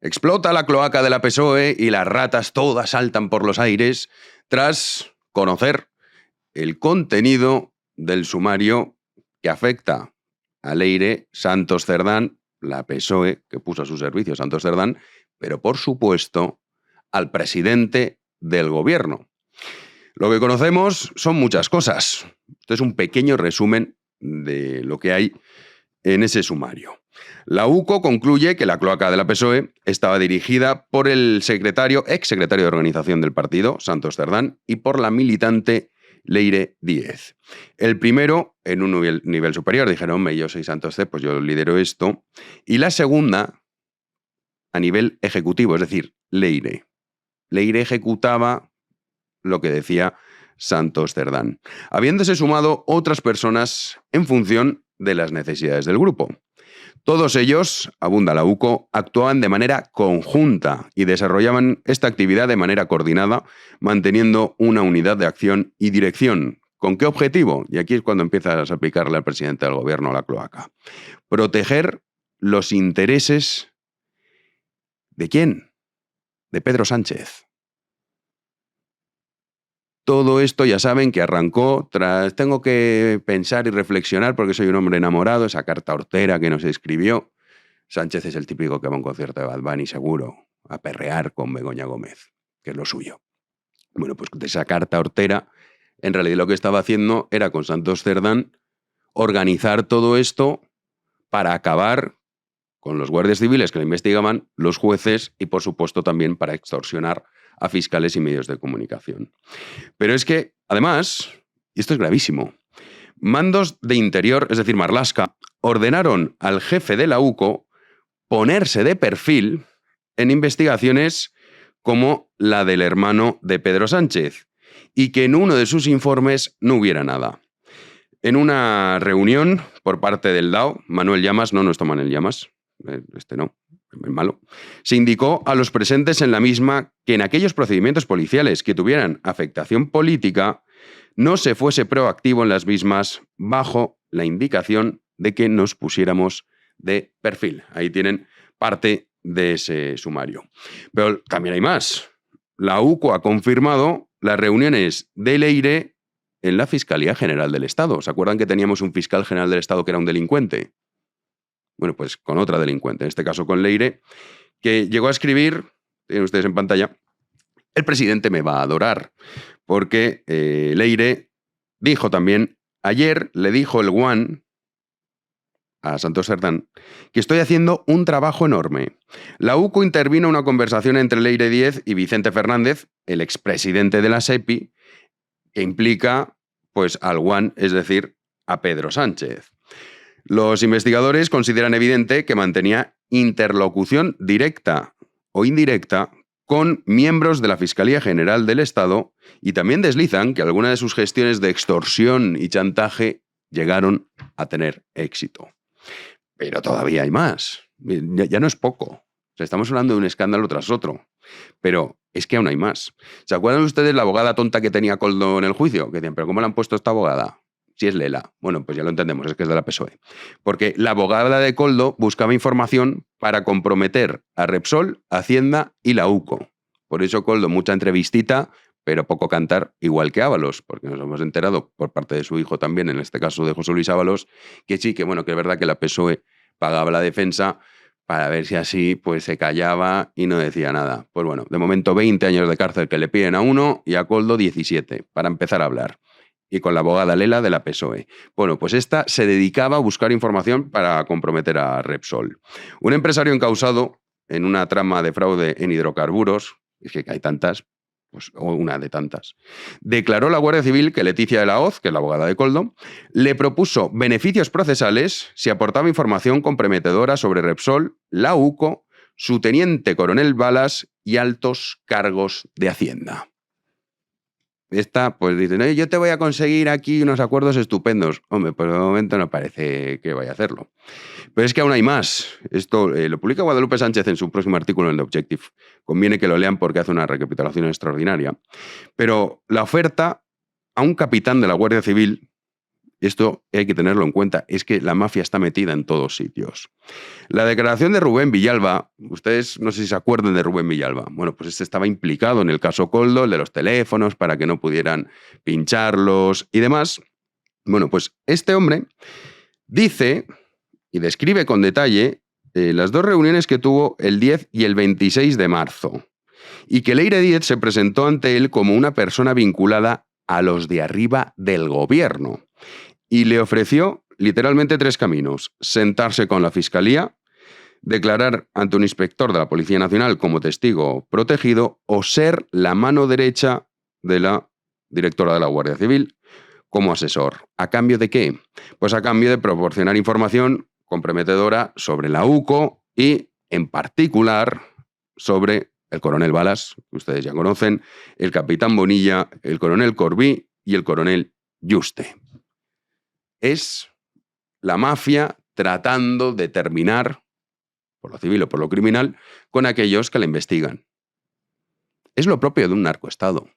Explota la cloaca de la PSOE y las ratas todas saltan por los aires tras conocer el contenido del sumario que afecta a Leire Santos Cerdán, la PSOE que puso a su servicio Santos Cerdán, pero por supuesto al presidente del gobierno. Lo que conocemos son muchas cosas. Esto es un pequeño resumen de lo que hay en ese sumario. La UCO concluye que la cloaca de la PSOE estaba dirigida por el ex secretario de organización del partido, Santos Cerdán, y por la militante Leire Díez. El primero, en un nivel superior, dijeron, hombre, yo soy Santos C, pues yo lidero esto. Y la segunda, a nivel ejecutivo, es decir, Leire. Leire ejecutaba lo que decía Santos Cerdán, habiéndose sumado otras personas en función de las necesidades del grupo. Todos ellos, abunda la UCO, actuaban de manera conjunta y desarrollaban esta actividad de manera coordinada, manteniendo una unidad de acción y dirección. ¿Con qué objetivo? Y aquí es cuando empiezas a aplicarle al presidente del gobierno la cloaca. Proteger los intereses ¿de quién? De Pedro Sánchez. Todo esto ya saben que arrancó tras tengo que pensar y reflexionar porque soy un hombre enamorado, esa carta hortera que nos escribió. Sánchez es el típico que va a un concierto de Bad Bunny seguro, a perrear con Begoña Gómez, que es lo suyo. Bueno, pues de esa carta hortera, en realidad lo que estaba haciendo era con Santos Cerdán organizar todo esto para acabar con los guardias civiles que lo investigaban, los jueces y por supuesto también para extorsionar a fiscales y medios de comunicación. Pero es que, además, y esto es gravísimo, mandos de Interior, es decir, Marlaska, ordenaron al jefe de la UCO ponerse de perfil en investigaciones como la del hermano de Pedro Sánchez y que en uno de sus informes no hubiera nada. En una reunión por parte del DAO, Manuel Llamas, no nuestro Manuel Llamas, este no, es malo, se indicó a los presentes en la misma que en aquellos procedimientos policiales que tuvieran afectación política no se fuese proactivo en las mismas bajo la indicación de que nos pusiéramos de perfil. Ahí tienen parte de ese sumario. Pero también hay más. La UCO ha confirmado las reuniones de Leire en la Fiscalía General del Estado. ¿Se acuerdan que teníamos un fiscal general del Estado que era un delincuente? Bueno, pues con otra delincuente, en este caso con Leire, que llegó a escribir, tienen ustedes en pantalla, el presidente me va a adorar, porque Leire dijo también, ayer le dijo el Guan a Santos Cerdán, que estoy haciendo un trabajo enorme. La UCO intervino en una conversación entre Leire Díez y Vicente Fernández, el expresidente de la SEPI, que implica pues al Guan, es decir, a Pedro Sánchez. Los investigadores consideran evidente que mantenía interlocución directa o indirecta con miembros de la Fiscalía General del Estado y también deslizan que algunas de sus gestiones de extorsión y chantaje llegaron a tener éxito. Pero todavía hay más. Ya no es poco. O sea, estamos hablando de un escándalo tras otro. Pero es que aún hay más. ¿Se acuerdan ustedes la abogada tonta que tenía Koldo en el juicio? Que decían, ¿pero cómo le han puesto a esta abogada? Si es Lela. Bueno, pues ya lo entendemos, es que es de la PSOE. Porque la abogada de Koldo buscaba información para comprometer a Repsol, Hacienda y la UCO. Por eso Koldo, mucha entrevistita, pero poco cantar, igual que Ábalos, porque nos hemos enterado por parte de su hijo también, en este caso de José Luis Ábalos, que sí, que bueno, que es verdad que la PSOE pagaba la defensa para ver si así pues se callaba y no decía nada. Pues bueno, de momento 20 años de cárcel que le piden a uno y a Koldo 17, para empezar a hablar. Y con la abogada Lela de la PSOE. Bueno, pues esta se dedicaba a buscar información para comprometer a Repsol. Un empresario encausado en una trama de fraude en hidrocarburos, es que hay tantas, pues, o una de tantas, declaró a la Guardia Civil que Leticia de la Hoz, que es la abogada de Koldo, le propuso beneficios procesales si aportaba información comprometedora sobre Repsol, la UCO, su teniente coronel Balas y altos cargos de Hacienda. Esta, pues dice, no, yo te voy a conseguir aquí unos acuerdos estupendos. Hombre, pues de momento no parece que vaya a hacerlo. Pero es que aún hay más. Esto lo publica Guadalupe Sánchez en su próximo artículo en The Objective. Conviene que lo lean porque hace una recapitulación extraordinaria. Pero la oferta a un capitán de la Guardia Civil Esto hay que tenerlo en cuenta, es que la mafia está metida en todos sitios. La declaración de Rubén Villalba, ustedes no sé si se acuerdan de Rubén Villalba, bueno, pues este estaba implicado en el caso Koldo, el de los teléfonos, para que no pudieran pincharlos y demás. Bueno, pues este hombre dice y describe con detalle las dos reuniones que tuvo el 10 y el 26 de marzo, y que Leire Díez se presentó ante él como una persona vinculada a los de arriba del gobierno, y le ofreció literalmente 3 caminos: sentarse con la Fiscalía, declarar ante un inspector de la Policía Nacional como testigo protegido o ser la mano derecha de la directora de la Guardia Civil como asesor. ¿A cambio de qué? Pues a cambio de proporcionar información comprometedora sobre la UCO y, en particular, sobre el coronel Balas, que ustedes ya conocen, el capitán Bonilla, el coronel Corbí y el coronel Yuste. Es la mafia tratando de terminar, por lo civil o por lo criminal, con aquellos que la investigan. Es lo propio de un narcoestado.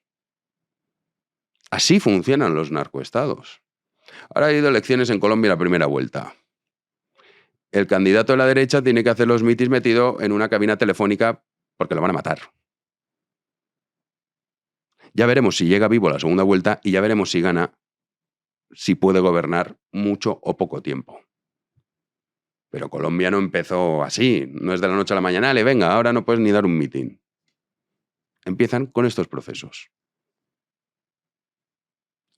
Así funcionan los narcoestados. Ahora ha habido elecciones en Colombia la primera vuelta. El candidato de la derecha tiene que hacer los mítines metido en una cabina telefónica porque lo van a matar. Ya veremos si llega vivo a la segunda vuelta y ya veremos si gana, si puede gobernar mucho o poco tiempo. Pero Colombia no empezó así, no es de la noche a la mañana, venga, ahora no puedes ni dar un mitin. Empiezan con estos procesos.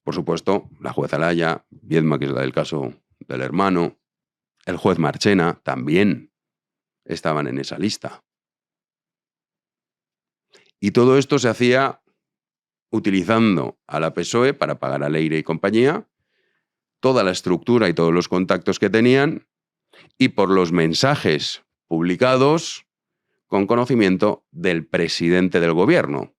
Por supuesto, la jueza Laya, Viedma, que es la del caso del hermano, el juez Marchena, también estaban en esa lista. Y todo esto se hacía utilizando a la PSOE para pagar a Leire y compañía, toda la estructura y todos los contactos que tenían, y por los mensajes publicados con conocimiento del presidente del gobierno.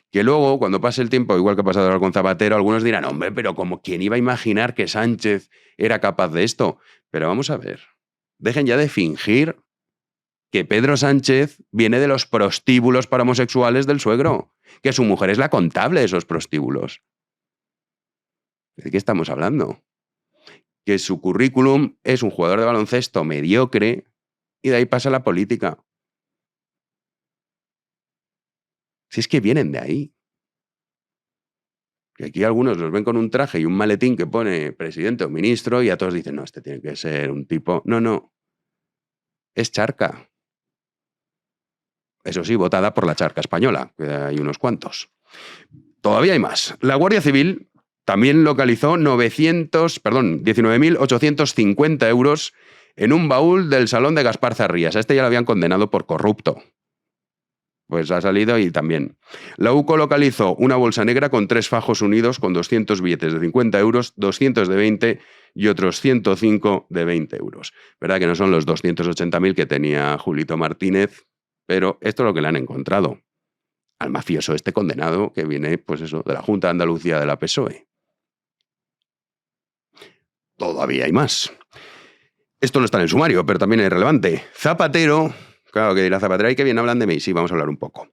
Que luego, cuando pase el tiempo, igual que ha pasado ahora con Zapatero, algunos dirán, hombre, pero como quién iba a imaginar que Sánchez era capaz de esto. Pero vamos a ver, dejen ya de fingir que Pedro Sánchez viene de los prostíbulos para homosexuales del suegro, que su mujer es la contable de esos prostíbulos. ¿De qué estamos hablando? Que su currículum es un jugador de baloncesto mediocre y de ahí pasa la política. Si es que vienen de ahí. Que aquí algunos los ven con un traje y un maletín que pone presidente o ministro y a todos dicen, no, este tiene que ser un tipo... No. Es charca. Eso sí, votada por la charca española, que hay unos cuantos. Todavía hay más. La Guardia Civil también localizó 19.850 euros en un baúl del salón de Gaspar Zarrías. A este ya lo habían condenado por corrupto. Pues ha salido y también. La UCO localizó una bolsa negra con 3 fajos unidos con 200 billetes de 50 euros, 200 de 20 y otros 105 de 20 euros. Verdad que no son los 280.000 que tenía Julito Martínez, pero esto es lo que le han encontrado al mafioso este condenado que viene, pues eso, de la Junta de Andalucía de la PSOE. Todavía hay más. Esto no está en el sumario, pero también es relevante. Zapatero... Claro, que dirá Zapatero, ¿y qué bien hablan de mí? Sí, vamos a hablar un poco.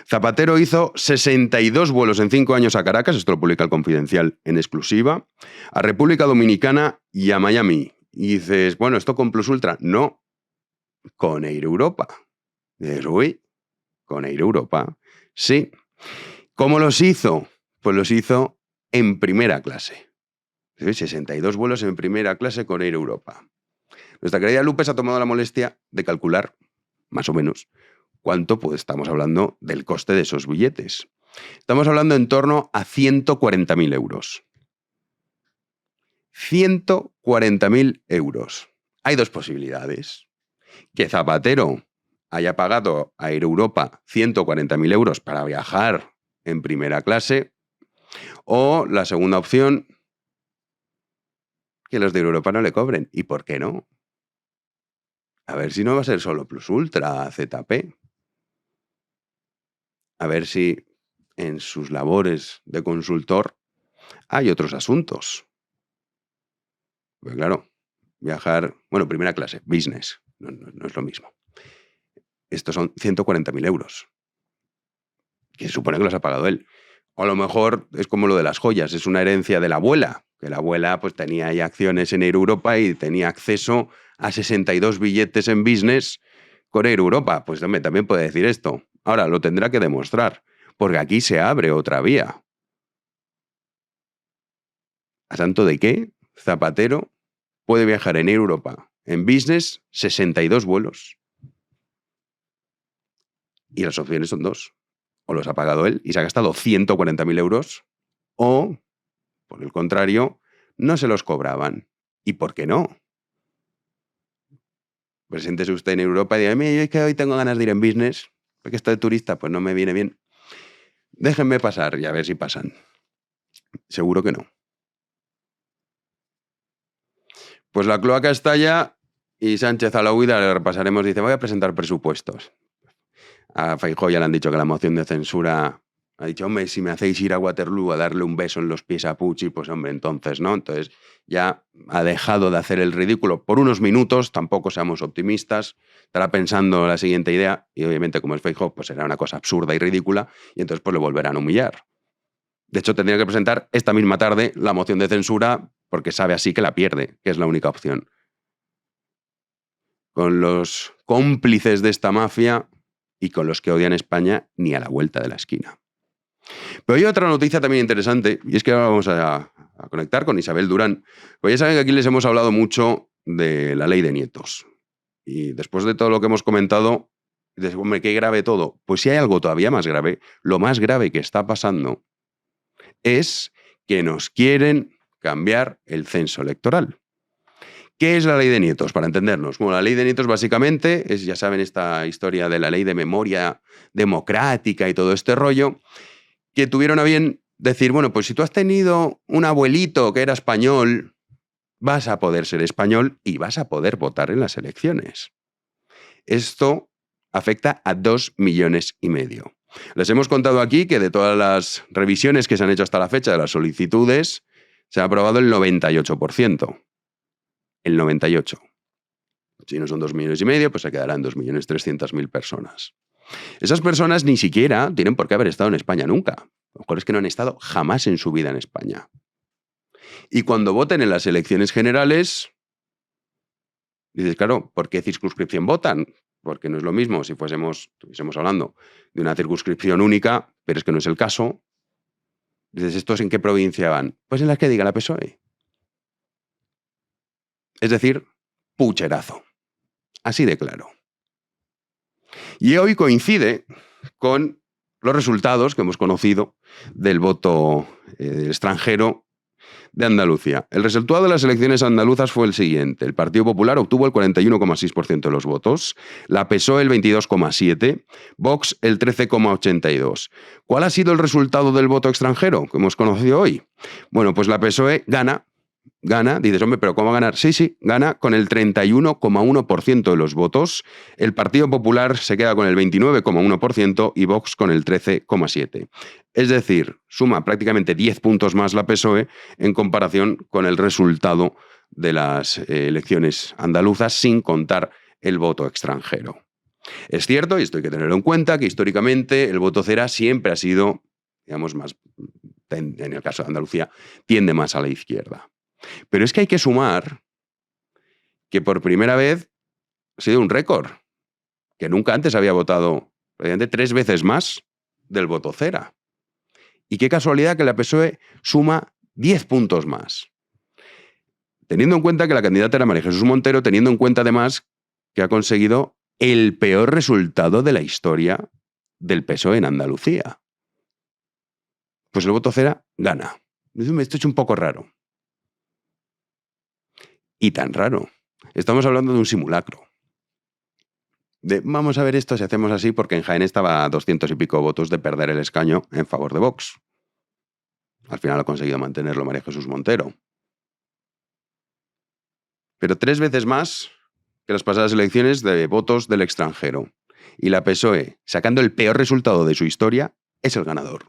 Zapatero hizo 62 vuelos en 5 años a Caracas, esto lo publica el Confidencial en exclusiva, a República Dominicana y a Miami. Y dices, bueno, ¿esto con Plus Ultra? No, con Air Europa. Dices, uy, con Air Europa. Sí. ¿Cómo los hizo? Pues los hizo en primera clase. 62 vuelos en primera clase con Air Europa. Nuestra querida Lupe se ha tomado la molestia de calcular más o menos, ¿cuánto? Pues estamos hablando del coste de esos billetes. Estamos hablando en torno a 140.000 euros. 140.000 euros. Hay 2 posibilidades. Que Zapatero haya pagado a Air Europa 140.000 euros para viajar en primera clase, o la segunda opción, que los de Europa no le cobren. ¿Y por qué no? A ver si no va a ser solo Plus Ultra, ZP. A ver si en sus labores de consultor hay otros asuntos. Pues claro, viajar, bueno, primera clase, business, no es lo mismo. Estos son 140.000 euros, que se supone que los ha pagado él. O a lo mejor es como lo de las joyas, es una herencia de la abuela, que la abuela pues tenía ahí acciones en Air Europa y tenía acceso a 62 billetes en business con Air Europa. Pues hombre, también puede decir esto. Ahora, lo tendrá que demostrar, porque aquí se abre otra vía. ¿A santo de qué? Zapatero puede viajar en Air Europa en business 62 vuelos. Y las opciones son dos. O los ha pagado él y se ha gastado 140.000 euros, o, por el contrario, no se los cobraban. ¿Y por qué no? Preséntese usted en Europa y diga, mira, yo es que hoy tengo ganas de ir en business, porque esto de turista pues no me viene bien. Déjenme pasar y a ver si pasan. Seguro que no. Pues la cloaca estalla y Sánchez a la huida, le repasaremos, dice, voy a presentar presupuestos. A Feijóo ya le han dicho que la moción de censura ha dicho, hombre, si me hacéis ir a Waterloo a darle un beso en los pies a Puig, pues hombre, entonces, ¿no? Entonces ya ha dejado de hacer el ridículo por unos minutos, tampoco seamos optimistas, estará pensando la siguiente idea y obviamente como es Feijóo, pues será una cosa absurda y ridícula y entonces pues le volverán a humillar. De hecho, tendría que presentar esta misma tarde la moción de censura porque sabe así que la pierde, que es la única opción. Con los cómplices de esta mafia y con los que odian España ni a la vuelta de la esquina. Pero hay otra noticia también interesante, y es que ahora vamos a conectar con Isabel Durán. Pues ya saben que aquí les hemos hablado mucho de la ley de nietos. Y después de todo lo que hemos comentado, dices, hombre, qué grave todo. Pues si hay algo todavía más grave, lo más grave que está pasando es que nos quieren cambiar el censo electoral. ¿Qué es la ley de nietos? Para entendernos. Bueno, la ley de nietos básicamente es, ya saben, esta historia de la ley de memoria democrática y todo este rollo, que tuvieron a bien decir, bueno, pues si tú has tenido un abuelito que era español, vas a poder ser español y vas a poder votar en las elecciones. Esto afecta a 2,5 millones. Les hemos contado aquí que de todas las revisiones que se han hecho hasta la fecha de las solicitudes, se ha aprobado el 98%. El 98%. Si no son 2,5 millones, pues se quedarán 2,300,000 personas. Esas personas ni siquiera tienen por qué haber estado en España nunca. A lo mejor es que no han estado jamás en su vida en España. Y cuando voten en las elecciones generales, dices, claro, ¿por qué circunscripción votan? Porque no es lo mismo si estuviésemos hablando de una circunscripción única, pero es que no es el caso. Dices, ¿estos en qué provincia van? Pues en las que diga la PSOE. Es decir, pucherazo. Así de claro. Y hoy coincide con los resultados que hemos conocido del voto extranjero de Andalucía. El resultado de las elecciones andaluzas fue el siguiente. El Partido Popular obtuvo el 41,6% de los votos, la PSOE el 22,7%, Vox el 13,82%. ¿Cuál ha sido el resultado del voto extranjero que hemos conocido hoy? Bueno, pues la PSOE gana, dices, hombre, ¿pero cómo va a ganar? Sí, gana con el 31,1% de los votos, el Partido Popular se queda con el 29,1% y Vox con el 13,7%. Es decir, suma prácticamente 10 puntos más la PSOE en comparación con el resultado de las elecciones andaluzas, sin contar el voto extranjero. Es cierto, y esto hay que tenerlo en cuenta, que históricamente el voto cera siempre ha sido, digamos, más, en el caso de Andalucía, tiende más a la izquierda. Pero es que hay que sumar que por primera vez ha sido un récord, que nunca antes había votado prácticamente 3 veces más del voto cera. Y qué casualidad que la PSOE suma 10 puntos más. Teniendo en cuenta que la candidata era María Jesús Montero, teniendo en cuenta además que ha conseguido el peor resultado de la historia del PSOE en Andalucía. Pues el voto cera gana. Esto es un poco raro. Y tan raro. Estamos hablando de un simulacro. Vamos a ver esto si hacemos así, porque en Jaén estaba a 200 y pico votos de perder el escaño en favor de Vox. Al final ha conseguido mantenerlo María Jesús Montero. Pero 3 veces más que las pasadas elecciones de votos del extranjero. Y la PSOE, sacando el peor resultado de su historia, es el ganador.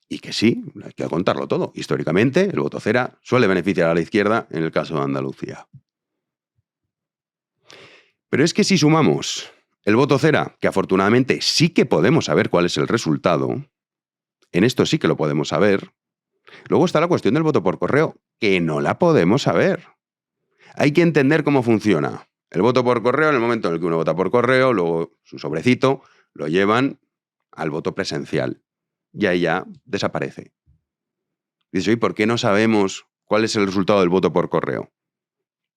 Y que sí, hay que contarlo todo. Históricamente, el voto cera suele beneficiar a la izquierda en el caso de Andalucía. Pero es que si sumamos el voto cera, que afortunadamente sí que podemos saber cuál es el resultado, En esto sí que lo podemos saber. Luego está la cuestión del voto por correo, que no la podemos saber. Hay que entender cómo funciona. El voto por correo, en el momento en el que uno vota por correo, luego su sobrecito lo llevan al voto presencial. Y ahí ya desaparece. Dices, oye, ¿por qué no sabemos cuál es el resultado del voto por correo?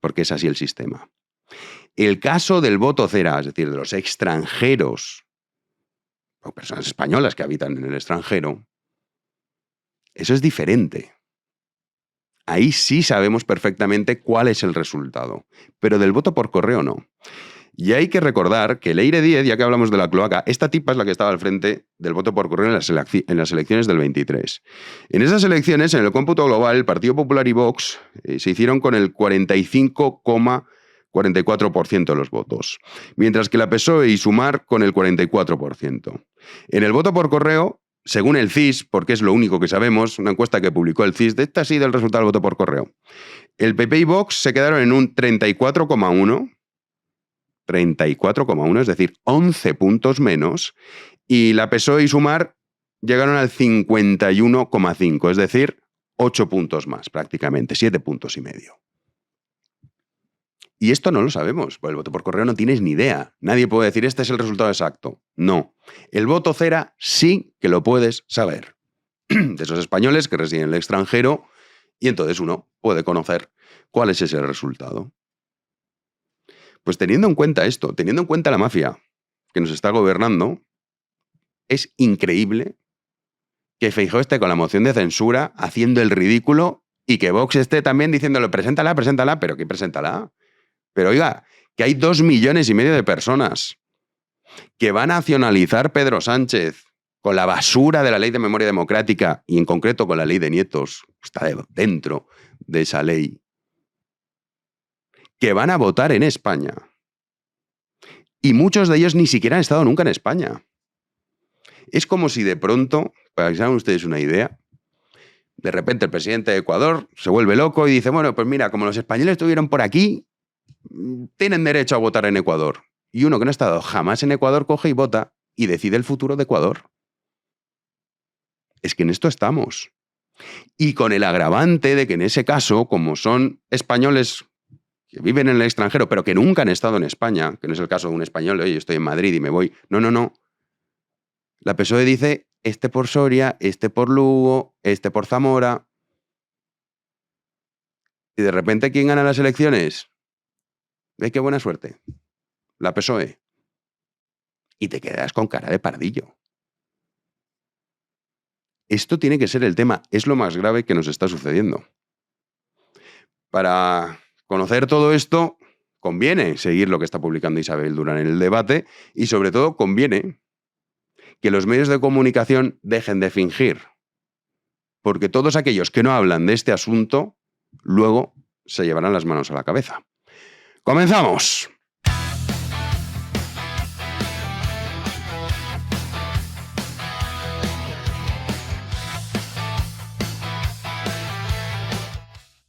Porque es así el sistema. El caso del voto cera, es decir, de los extranjeros o personas españolas que habitan en el extranjero, eso es diferente. Ahí sí sabemos perfectamente cuál es el resultado, pero del voto por correo no. Y hay que recordar que Leire Díez, ya que hablamos de la cloaca, esta tipa es la que estaba al frente del voto por correo en las elecciones del 23. En esas elecciones, en el cómputo global, el Partido Popular y Vox se hicieron con el 45,44% de los votos, mientras que la PSOE y Sumar con el 44%. En el voto por correo, según el CIS, porque es lo único que sabemos, una encuesta que publicó el CIS, de esta sí del resultado del voto por correo, el PP y Vox se quedaron en un 34,1, es decir, 11 puntos menos, y la PSOE y Sumar llegaron al 51,5, es decir, 8 puntos más prácticamente, 7 puntos y medio. Y esto no lo sabemos, porque el voto por correo no tienes ni idea. Nadie puede decir, este es el resultado exacto. No. El voto cera sí que lo puedes saber. De esos españoles que residen en el extranjero, y entonces uno puede conocer cuál es ese resultado. Pues teniendo en cuenta esto, teniendo en cuenta la mafia que nos está gobernando, es increíble que Feijóo esté con la moción de censura haciendo el ridículo y que Vox esté también diciéndole, preséntala, pero ¿qué preséntala? Pero oiga, que hay 2,5 millones de personas que va a nacionalizar Pedro Sánchez con la basura de la ley de memoria democrática y en concreto con la ley de nietos, está dentro de esa ley, que van a votar en España. Y muchos de ellos ni siquiera han estado nunca en España. Es como si de pronto, para que se hagan ustedes una idea, de repente el presidente de Ecuador se vuelve loco y dice, bueno, pues mira, como los españoles estuvieron por aquí, tienen derecho a votar en Ecuador. Y uno que no ha estado jamás en Ecuador coge y vota y decide el futuro de Ecuador. Es que en esto estamos. Y con el agravante de que en ese caso, como son españoles que viven en el extranjero, pero que nunca han estado en España, que no es el caso de un español, oye, estoy en Madrid y me voy. No. La PSOE dice, este por Soria, este por Lugo, este por Zamora. Y de repente, ¿quién gana las elecciones? ¿Ves qué buena suerte? La PSOE. Y te quedas con cara de pardillo. Esto tiene que ser el tema, es lo más grave que nos está sucediendo. Para conocer todo esto, conviene seguir lo que está publicando Isabel Durán en el debate y sobre todo conviene que los medios de comunicación dejen de fingir. Porque todos aquellos que no hablan de este asunto, luego se llevarán las manos a la cabeza. ¡Comenzamos!